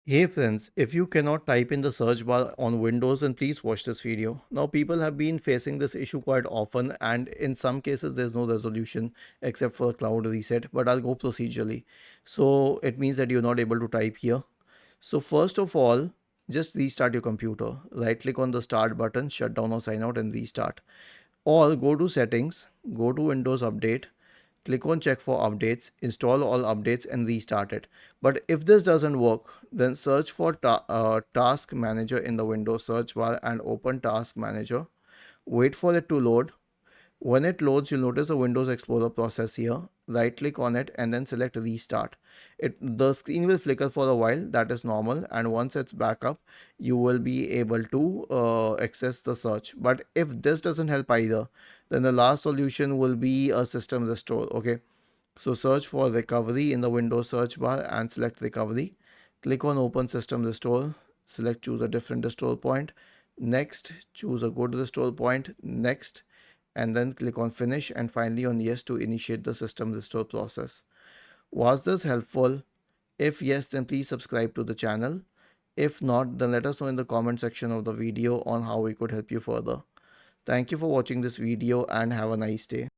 Hey friends, if you cannot type in the search bar on Windows, then please watch this video. Now, people have been facing this issue quite often, and in some cases, there's no resolution except for a cloud reset. But I'll go procedurally. So, it means that you're not able to type here. So, first of all, just restart your computer. Right click on the start button, shut down or sign out, and restart. Or go to settings, go to Windows Update, click on check for updates, install all updates and restart it. But if this doesn't work, then search for task manager in the Windows search bar and open task manager. Wait for it to load. When it loads, you'll notice a Windows Explorer process here. Right click on it and then select restart. The screen will flicker for a while, that is normal, and once it's back up, you will be able to access the search. But if this doesn't help either, then the last solution will be a system restore. Okay, so search for recovery in the Windows search bar and select recovery. Click on open system restore. Select choose a different restore point. Next, choose a good restore point. Next, and then click on finish and finally on yes to initiate the system restore process. Was this helpful? If yes, then please subscribe to the channel. If not, then let us know in the comment section of the video on how we could help you further. Thank you for watching this video and have a nice day.